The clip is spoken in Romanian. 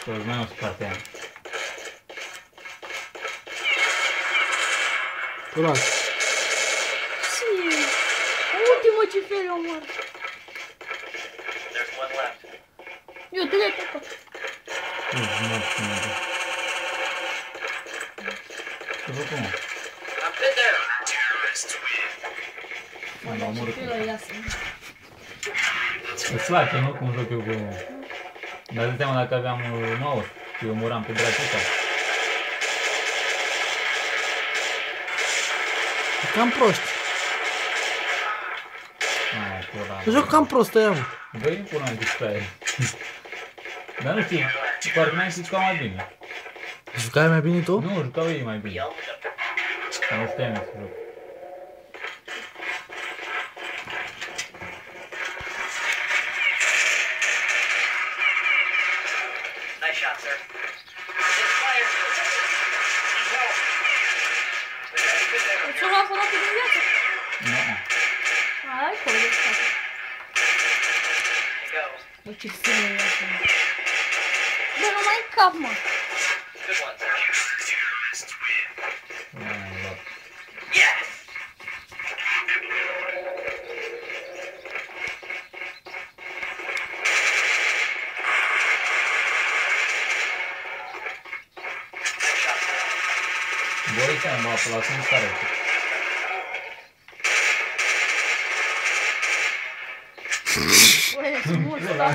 Toți mai au spate aia. Curat. Ce? Ultimul ce fel omor. Eu dă-le pe acolo. Nu mă ține de. Ce făcut, mă? M-am omorât. Îți place, nu? Cum joc eu cu... Dar de seama dacă aveam mouse, că eu muram pe dracu ăsta. E cam prost. Aia, pula. Joc cam prost ăia, mă. Băi, pula mea, distraie. Dar nu știu, parcă n-ai știți ca mai bine. Jucai mai bine tu? Nu, jucau ei mai bine. Dar nu știam eu să joc. Nice shot, sir. It's fire. Îți lua aparatul din viață? Nu. Ai, acolo, de spate. There you go. Bă, ce sână e asta. Bă, nu mai încap, mă. Good one, sir. Aia, luat. Yes! Nice shot, sir. Boris, am luat la sunt care. Bă, e frumos, da.